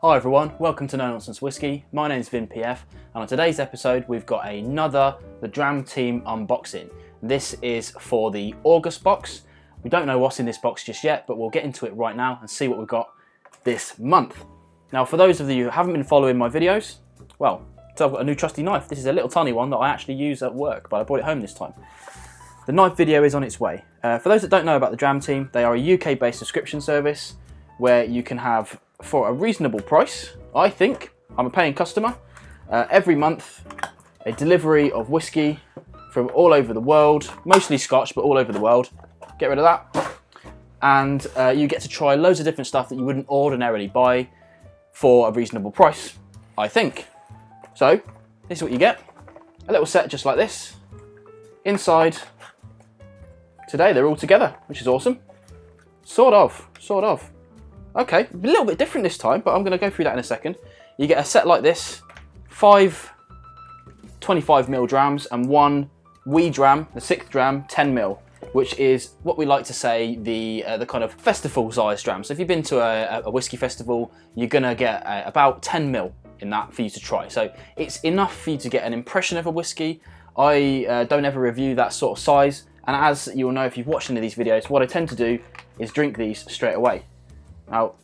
Hi everyone, welcome to Nonsense Whisky. My name's Vin PF, and on today's episode we've got another the Dram team unboxing. This is for the August box. We don't know what's in this box just yet, but we'll get into it right now and see what we've got this month. Now, for those of you who haven't been following my videos, well, so I've got a new trusty knife. This is a little tiny one that I actually use at work, but I brought it home this time. The knife video is on its way. For those that don't know about the Dram team, they are a UK-based subscription service where you can have, for a reasonable price, I think, I'm a paying customer, every month, a delivery of whiskey from all over the world, mostly Scotch, but all over the world. Get rid of that. And you get to try loads of different stuff that you wouldn't ordinarily buy for a reasonable price, I think. So, this is what you get. A little set just like this. Inside, today they're all together, which is awesome. Sort of. Okay, a little bit different this time, but I'm going to go through that in a second. You get a set like this, 5 25mm drams and one wee dram, the 6th dram, 10mm, which is what we like to say the kind of festival size dram. So if you've been to a whiskey festival, you're going to get about 10mm in that for you to try. So it's enough for you to get an impression of a whiskey. I don't ever review that sort of size, and as you'll know if you've watched any of these videos, what I tend to do is drink these straight away. Now,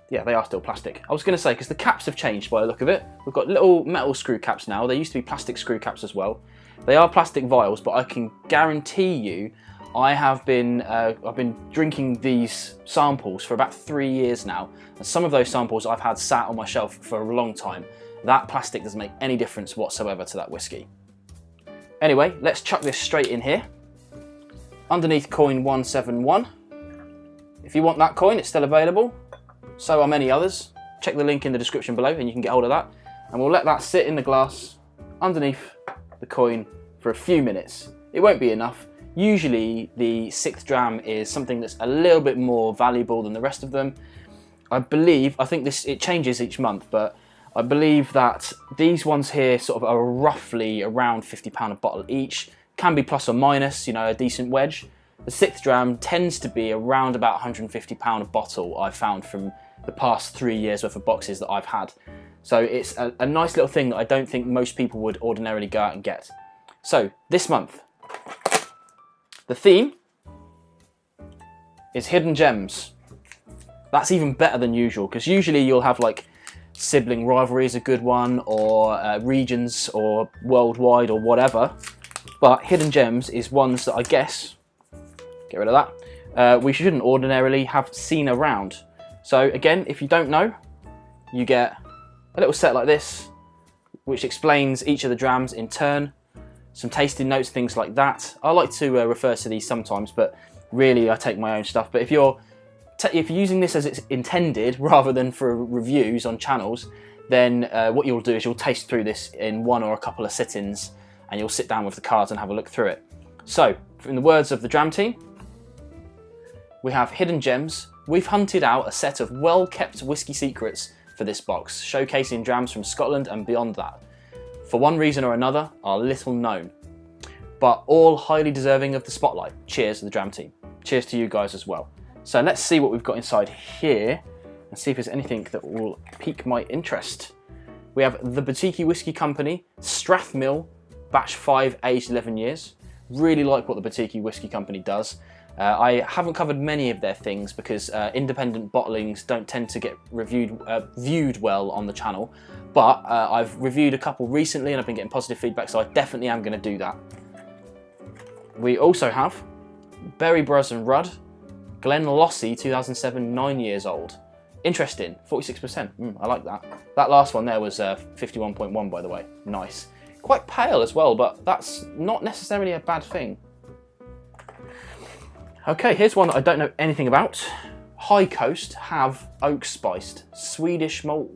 yeah, they are still plastic. I was going to say, because the caps have changed by the look of it. We've got little metal screw caps now. They used to be plastic screw caps as well. They are plastic vials, but I can guarantee you I've been drinking these samples for about 3 years now. And some of those samples I've had sat on my shelf for a long time. That plastic doesn't make any difference whatsoever to that whiskey. Anyway, let's chuck this straight in here. Underneath coin 171. If you want that coin, it's still available. So are many others. Check the link in the description below and you can get hold of that. And we'll let that sit in the glass underneath the coin for a few minutes. It won't be enough. Usually the 6th dram is something that's a little bit more valuable than the rest of them. I think it changes each month, but I believe that these ones here sort of are roughly around £50 a bottle each. Can be plus or minus, you know, a decent wedge. The 6th dram tends to be around about £150 a bottle, I've found from the past 3 years worth of boxes that I've had. So it's a nice little thing that I don't think most people would ordinarily go out and get. So this month, the theme is hidden gems. That's even better than usual, because usually you'll have like sibling rivalry is a good one, or regions, or worldwide, or whatever. But hidden gems is ones that I guess, get rid of that, we shouldn't ordinarily have seen around. So again, if you don't know, you get a little set like this, which explains each of the drams in turn, some tasting notes, things like that. I like to refer to these sometimes, but really I take my own stuff. But if you're using this as it's intended, rather than for reviews on channels, then what you'll do is you'll taste through this in one or a couple of sit-ins, and you'll sit down with the cards and have a look through it. So, in the words of the Dram team, we have hidden gems. We've hunted out a set of well-kept whiskey secrets for this box, showcasing drams from Scotland and beyond that. For one reason or another, are little known, but all highly deserving of the spotlight. Cheers to the Dram team. Cheers to you guys as well. So let's see what we've got inside here and see if there's anything that will pique my interest. We have the Boutique Whiskey Company, Strathmill, batch 5, aged 11 years. Really like what the Boutique Whiskey Company does. I haven't covered many of their things because independent bottlings don't tend to get viewed well on the channel, but I've reviewed a couple recently and I've been getting positive feedback, so I definitely am going to do that. We also have Berry Bros and Rudd, Glenlossie 2007, 9 years old. Interesting, 46%, I like that. That last one there was 51.1 by the way, nice. Quite pale as well, but that's not necessarily a bad thing. Okay, here's one that I don't know anything about. High Coast have oak spiced Swedish malt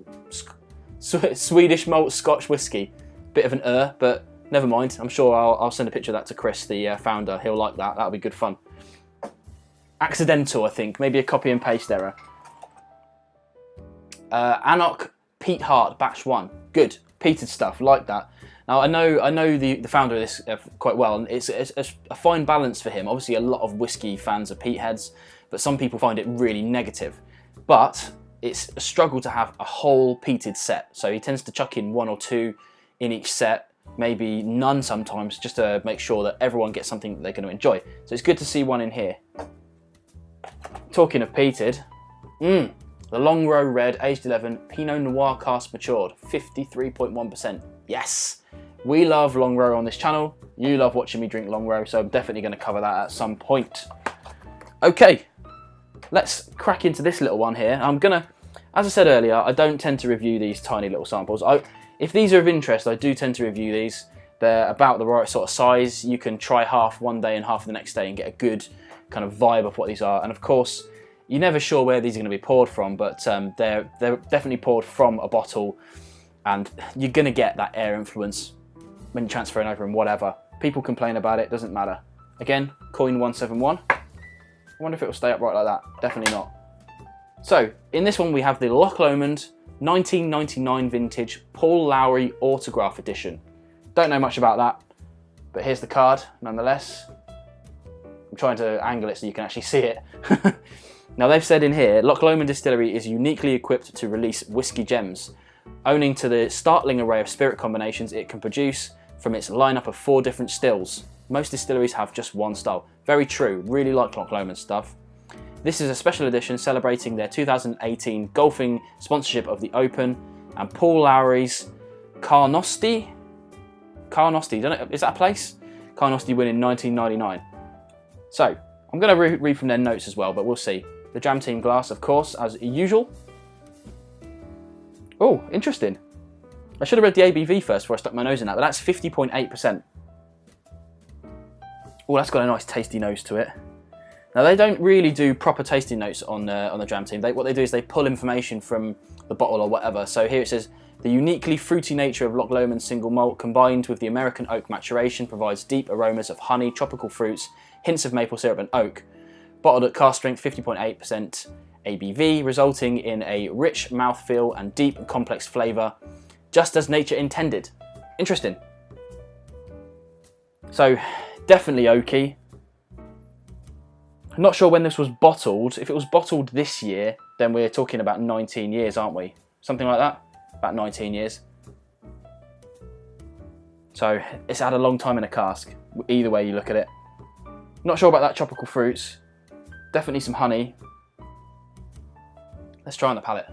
Scotch whiskey. Bit of an but never mind. I'm sure I'll send a picture of that to Chris, the founder. He'll like that. That'll be good fun. Accidental, I think. Maybe a copy and paste error. AnCnoc Peatheart batch 1. Good. Peated stuff. Like that. Now, I know the founder of this quite well, and it's a fine balance for him. Obviously, a lot of whiskey fans are peat heads, but some people find it really negative. But it's a struggle to have a whole peated set. So he tends to chuck in 1 or 2 in each set, maybe none sometimes, just to make sure that everyone gets something that they're going to enjoy. So it's good to see one in here. Talking of peated, the Longrow Red, aged 11, Pinot Noir cask matured, 53.1%. Yes! We love Longrow on this channel. You love watching me drink Longrow, so I'm definitely going to cover that at some point. Okay, let's crack into this little one here. I'm gonna, as I said earlier, I don't tend to review these tiny little samples. If these are of interest, I do tend to review these. They're about the right sort of size. You can try half one day and half the next day and get a good kind of vibe of what these are. And of course, you're never sure where these are going to be poured from, but they're definitely poured from a bottle, and you're going to get that air influence when you're transferring over and whatever. People complain about it, doesn't matter. Again, coin 171. I wonder if it will stay upright like that. Definitely not. So, in this one we have the Loch Lomond 1999 vintage Paul Lowrie autograph edition. Don't know much about that, but here's the card nonetheless. I'm trying to angle it so you can actually see it. Now they've said in here, Loch Lomond Distillery is uniquely equipped to release whiskey gems, owing to the startling array of spirit combinations it can produce from its lineup of 4 different stills. Most distilleries have just one style. Very true, really like Loch Lomond stuff. This is a special edition celebrating their 2018 golfing sponsorship of the Open and Paul Lowrie's Carnoustie, don't know, is that a place? Carnoustie win in 1999. So, I'm going to read from their notes as well, but we'll see. The Dram Team glass, of course, as usual. Oh, interesting. I should have read the ABV first before I stuck my nose in that, but that's 50.8%. Oh, that's got a nice tasty nose to it. Now, they don't really do proper tasting notes on the Dram Team. What they do is they pull information from the bottle or whatever. So here it says, the uniquely fruity nature of Loch Lomond single malt combined with the American oak maturation provides deep aromas of honey, tropical fruits, hints of maple syrup and oak. Bottled at cask strength 50.8% ABV, resulting in a rich mouthfeel and deep and complex flavour, just as nature intended. Interesting. So, definitely oaky. I'm not sure when this was bottled. If it was bottled this year, then we're talking about 19 years, aren't we? Something like that? About 19 years. So, it's had a long time in a cask, either way you look at it. Not sure about that tropical fruits. Definitely some honey. Let's try on the palate.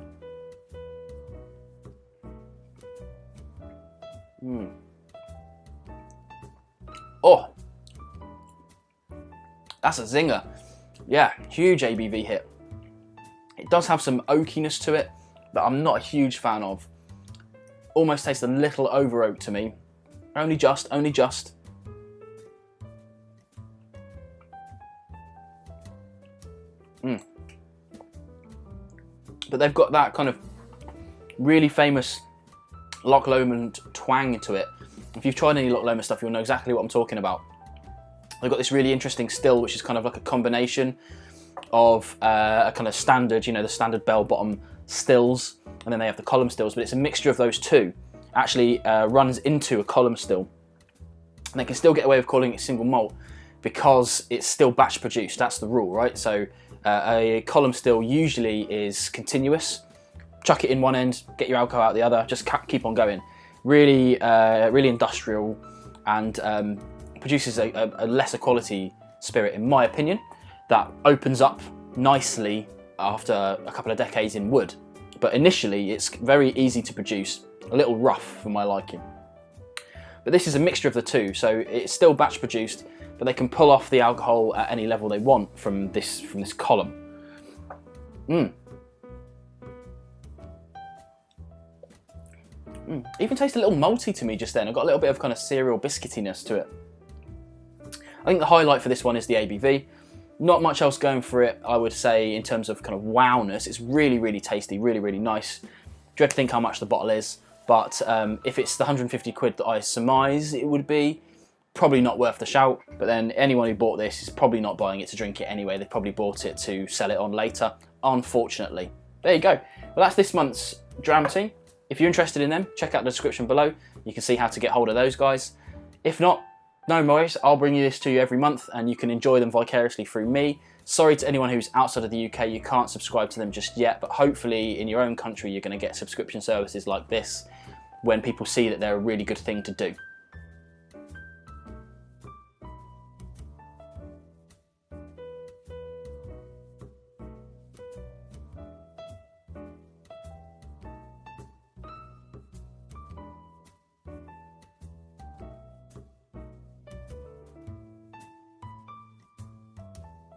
Oh, that's a zinger. Yeah, huge ABV hit. It does have some oakiness to it that I'm not a huge fan of. Almost tastes a little over oak to me. Only just. But they've got that kind of really famous Loch Lomond twang to it. If you've tried any Loch Lomond stuff, you'll know exactly what I'm talking about. They've got this really interesting still, which is kind of like a combination of a kind of standard, you know, the standard bell-bottom stills, and then they have the column stills, but it's a mixture of those two. Actually runs into a column still. And they can still get away with calling it single malt because it's still batch produced. That's the rule, right? So a column still usually is continuous. Chuck it in one end, get your alcohol out the other, just keep on going. Really, really industrial, and produces a lesser quality spirit, in my opinion, that opens up nicely after a couple of decades in wood. But initially, it's very easy to produce, a little rough for my liking. But this is a mixture of the two, so it's still batch produced, but they can pull off the alcohol at any level they want from this column. Even tastes a little malty to me just then. I've got a little bit of kind of cereal biscuitiness to it. I think the highlight for this one is the ABV. Not much else going for it, I would say, in terms of kind of wowness. It's really, really tasty, really, really nice. Dread to think how much the bottle is, but if it's the 150 quid that I surmise it would be, probably not worth the shout. But then anyone who bought this is probably not buying it to drink it anyway. They probably bought it to sell it on later, unfortunately. There you go. Well, that's this month's Dram Team. If you're interested in them, check out the description below. You can see how to get hold of those guys. If not, no worries, I'll bring you this to you every month and you can enjoy them vicariously through me. Sorry to anyone who's outside of the UK, you can't subscribe to them just yet, but hopefully in your own country you're going to get subscription services like this when people see that they're a really good thing to do.